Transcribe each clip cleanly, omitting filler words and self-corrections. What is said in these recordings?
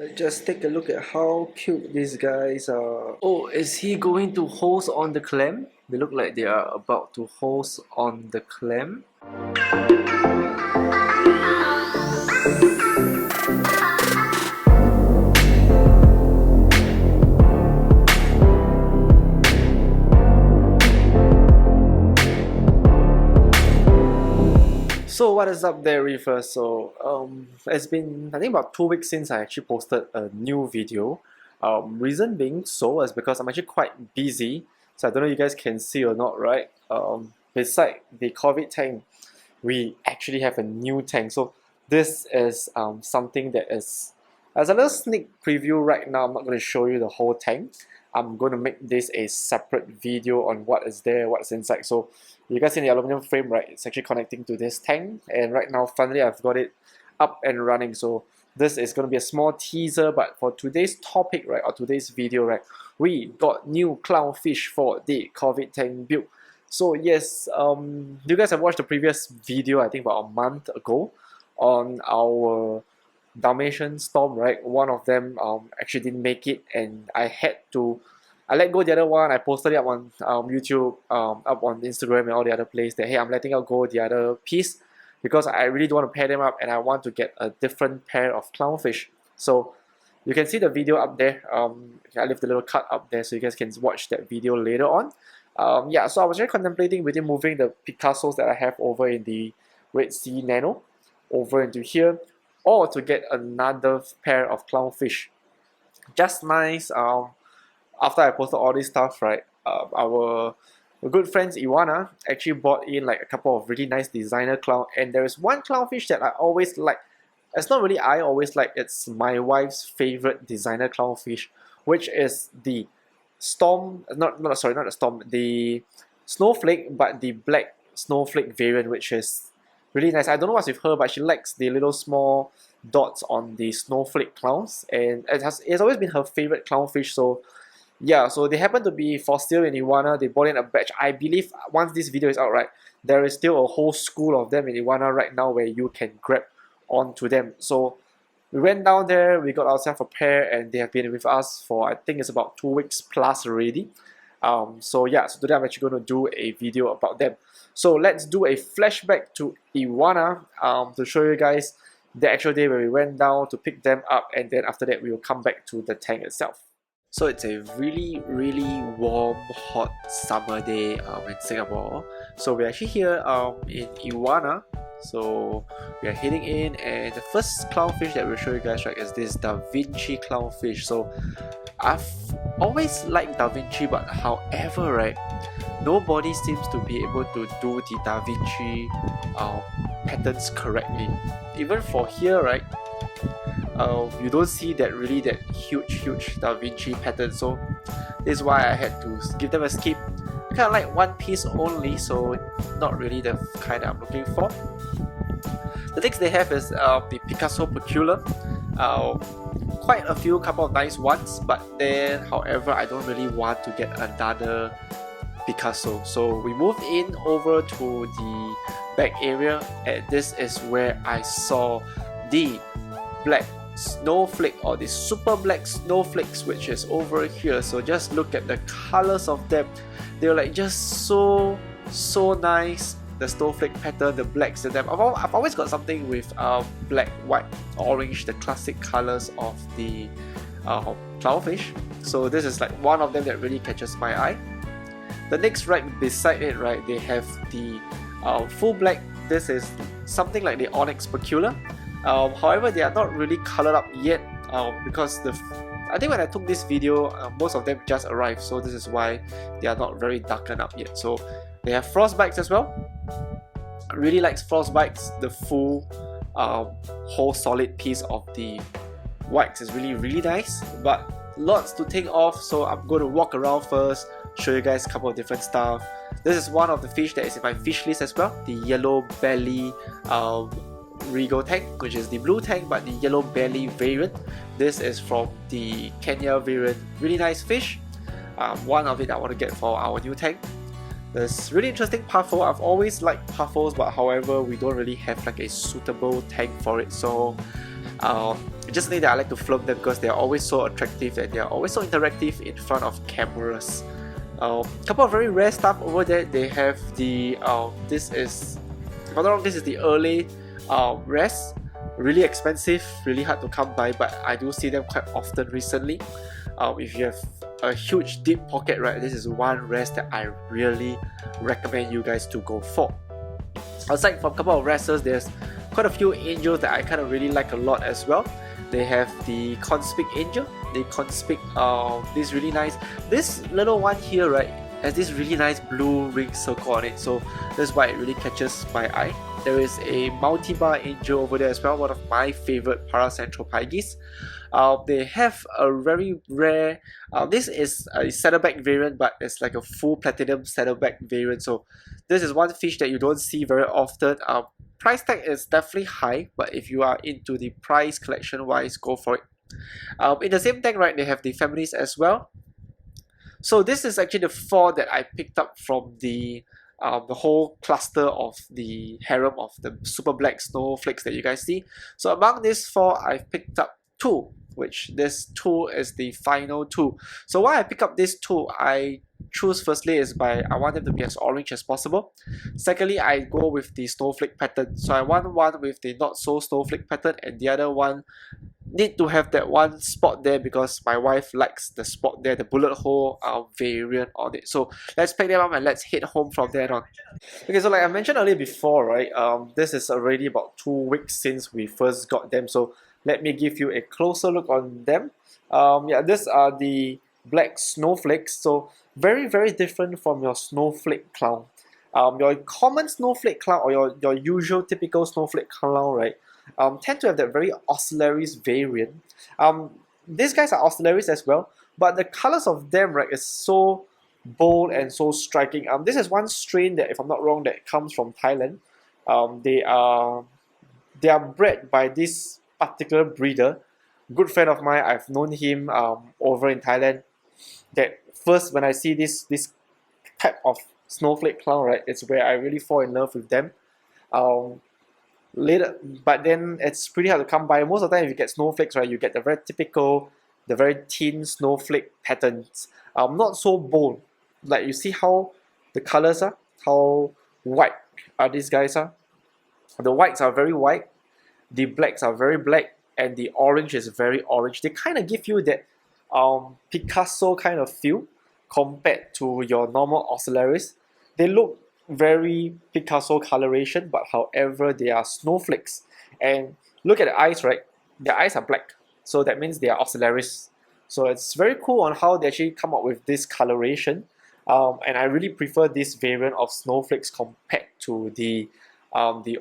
Just take a look at how cute these guys are. Oh, is he going to hose on the clam? They look like they are about to hose on the clam. So what is up there, Reefers? So it's been I think about 2 weeks since I actually posted a new video. Reason being so is because I'm actually quite busy. So I don't know if you guys can see or not, right? Beside the COVID tank, we actually have a new tank. So this is something that is as a little sneak preview right now. I'm not going to show you the whole tank. I'm going to make this a separate video on what is there, what's inside. So you guys see the aluminum frame, right? It's actually connecting to this tank, and right now finally I've got it up and running. So this is going to be a small teaser, but for today's topic, right, or today's video, right, we got new clownfish for the COVID tank build. So yes, you guys have watched the previous video, I think about a month ago, on our Dalmatian storm, right? One of them actually didn't make it, and I let go the other one. I posted it up on YouTube, up on Instagram and all the other places that hey, I'm letting out go the other piece because I really don't want to pair them up and I want to get a different pair of clownfish. So you can see the video up there. I left a little cut up there so you guys can watch that video later on. Yeah, so I was really contemplating within moving the Picassos that I have over in the Red Sea Nano over into here, or to get another pair of clownfish. Just nice. After I posted all this stuff, right, our good friends Iwarna actually bought in like a couple of really nice designer clown, and there is one clownfish that I always like. It's not really I always like, it's my wife's favorite designer clownfish, which is the storm, not the storm, the snowflake, but the black snowflake variant, which is really nice. I don't know what's with her, but she likes the little small dots on the snowflake clowns, and it's always been her favorite clownfish. So yeah, so they happen to be for sale in Iwarna. They bought in a batch. I believe once this video is out, right, there is still a whole school of them in Iwarna right now where you can grab onto them. So we went down there, we got ourselves a pair, and they have been with us for I think it's about 2 weeks plus already. So yeah, so today I'm actually going to do a video about them. So let's do a flashback to Iwarna to show you guys the actual day where we went down to pick them up, and then after that we will come back to the tank itself. So it's a really warm, hot summer day in Singapore. So we're actually here in Iwarna. So we are heading in, and the first clownfish that we'll show you guys, right, is this Da Vinci clownfish. So I've always liked Da Vinci, but however, right, nobody seems to be able to do the Da Vinci patterns correctly. Even for here, right, you don't see that huge Da Vinci pattern. So this is why I had to give them a skip. Kind of like one piece only, so not really the kind I'm looking for. The things they have is the Picasso Peculiar. Quite a few, couple of nice ones, but then however I don't really want to get another Picasso. So we moved in over to the back area, and this is where I saw the black snowflake, or the super black snowflakes, which is over here. So just look at the colors of them. They're like just so nice. The snowflake pattern, the blacks in them. I've always got something with black, white, orange, the classic colors of the clownfish. So this is like one of them that really catches my eye. The next right beside it, right, they have the full black. This is something like the Onyx Peculiar. However, they are not really colored up yet because I think when I took this video, most of them just arrived, so this is why they are not very darkened up yet. So they have frostbites as well. I really like frostbites. The full whole solid piece of the whites is really nice, but lots to take off. So I'm going to walk around first, show you guys a couple of different stuff. This is one of the fish that is in my fish list as well, the yellow belly Regal tank, which is the blue tank but the yellow belly variant. This is from the Kenya variant. Really nice fish. One of it I want to get for our new tank. There's really interesting puffle. I've always liked puffles, but however we don't really have like a suitable tank for it. So Just think that I like to film them because they are always so attractive and they are always so interactive in front of cameras. Couple of very rare stuff over there. They have the this is, if I'm not wrong, this is the early res. Really expensive, really hard to come by, but I do see them quite often recently. If you have a huge deep pocket, right, this is one res that I really recommend you guys to go for. Aside from a couple of wrestlers, there's quite a few angels that I kind of really like a lot as well. They have the Conspic angel, the Conspic, this really nice, this little one here, right, has this really nice blue ring circle on it, so that's why it really catches my eye. There is a multi-bar angel over there as well, one of my favorite Paracentral Pygis. They have a very rare, this is a saddleback variant, but it's like a full platinum saddleback variant, so this is one fish that you don't see very often. Price tag is definitely high, but if you are into the price collection wise, go for it. In the same tank, right, they have the families as well. So this is actually the 4 that I picked up from the whole cluster of the harem of the super black snowflakes that you guys see. So among these 4, I've picked up 2, which this 2 is the final 2. So why I pick up this 2, I choose firstly is by I want them to be as orange as possible. Secondly, I go with the snowflake pattern. So I want one with the not so snowflake pattern, and the other one need to have that one spot there because my wife likes the spot there, the bullet hole variant on it. So let's pick them up and let's head home from there on. Okay, so like I mentioned earlier before, right, this is already about 2 weeks since we first got them, so let me give you a closer look on them. Yeah, these are the black snowflakes, so very different from your snowflake clown. Your common snowflake clown or your usual typical snowflake clown, right, tend to have that very oscillaries variant. These guys are oscillaries as well, but the colors of them, right, is so bold and so striking. This is one strain that, if I'm not wrong, that comes from Thailand. They are bred by this particular breeder. Good friend of mine, I've known him over in Thailand. That first, when I see this type of snowflake clown, right, it's where I really fall in love with them. Later, but then it's pretty hard to come by. Most of the time, if you get snowflakes, right, you get the very typical, the very thin snowflake patterns. Not so bold. Like you see how the colors are, how white are these guys are. The whites are very white, the blacks are very black, and the orange is very orange. They kind of give you that Picasso kind of feel compared to your normal oscillaries. They look very Picasso coloration, but however they are snowflakes. And look at the eyes, right? Their eyes are black, so that means they are oscillaries. So it's very cool on how they actually come up with this coloration. And I really prefer this variant of snowflakes compared to the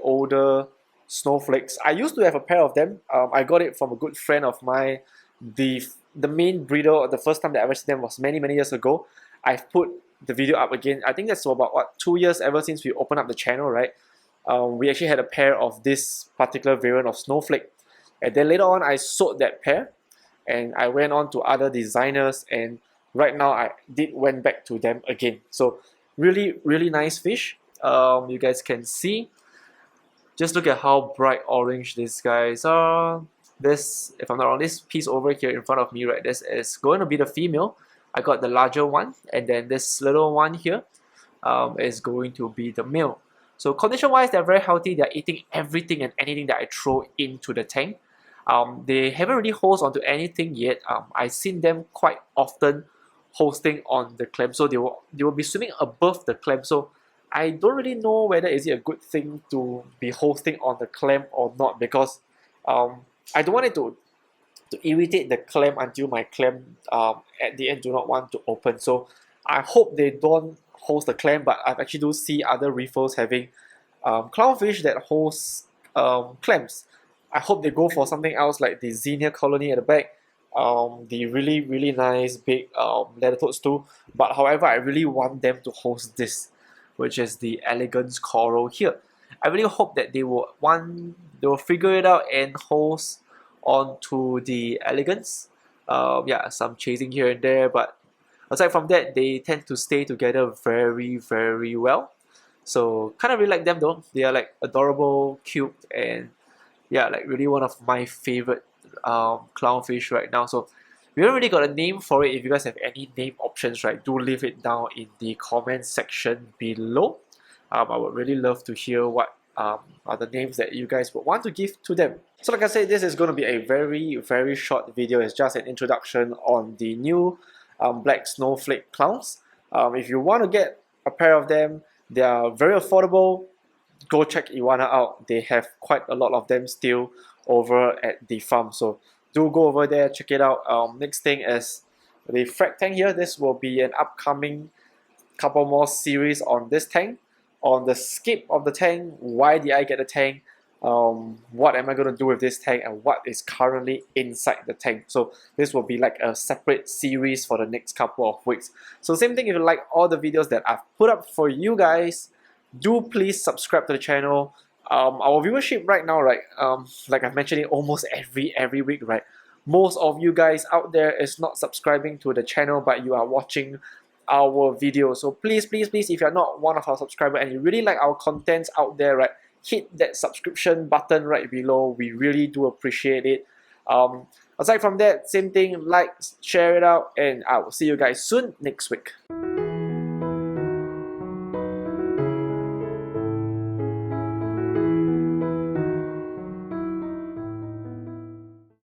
older snowflakes. I used to have a pair of them. I got it from a good friend of mine. The main breeder, the first time that I ever seen them was many years ago. I've put the video up again. I think that's for about 2 years ever since we opened up the channel, right? We actually had a pair of this particular variant of snowflake, and then later on I sold that pair and I went on to other designers, and right now I went back to them again. So really nice fish. You guys can see, just look at how bright orange these guys are. This, if I'm not wrong, this piece over here in front of me, right, this is going to be the female. I got the larger one, and then this little one here is going to be the male. So condition wise, they're very healthy. They're eating everything and anything that I throw into the tank. They haven't really host onto anything yet. I've seen them quite often hosting on the clam, so they will be swimming above the clam. So I don't really know whether is it a good thing to be hosting on the clam or not, because I don't want it to irritate the clam until my clam at the end do not want to open. So I hope they don't host the clam, but I actually do see other reefers having clownfish that host clams. I hope they go for something else like the Xenia colony at the back, the really nice big leather toads too. But however, I really want them to host this, which is the elegance coral here. I really hope that they will figure it out and host onto the elegance. Yeah, some chasing here and there, but aside from that, they tend to stay together very well. So kind of really like them though. They are like adorable, cute, and yeah, like really one of my favorite clownfish right now. So we don't really got a name for it. If you guys have any name options, right, do leave it down in the comment section below. I would really love to hear what are the names that you guys would want to give to them. So like I said, this is going to be a very short video. It's just an introduction on the new black snowflake clowns. If you want to get a pair of them, they are very affordable. Go check Iwarna out. They have quite a lot of them still over at the farm. So do go over there, check it out. Next thing is the frag tank here. This will be an upcoming couple more series on this tank. On the skip of the tank, why did I get the tank? What am I going to do with this tank, and what is currently inside the tank. So this will be like a separate series for the next couple of weeks. So same thing, if you like all the videos that I've put up for you guys, do please subscribe to the channel. Our viewership right now, right, like I've mentioned it almost every week, right, most of you guys out there is not subscribing to the channel, but you are watching our videos. So please, if you're not one of our subscribers and you really like our contents out there, right, hit that subscription button right below. We really do appreciate it. Aside from that, same thing, like, share it out, and I will see you guys soon next week.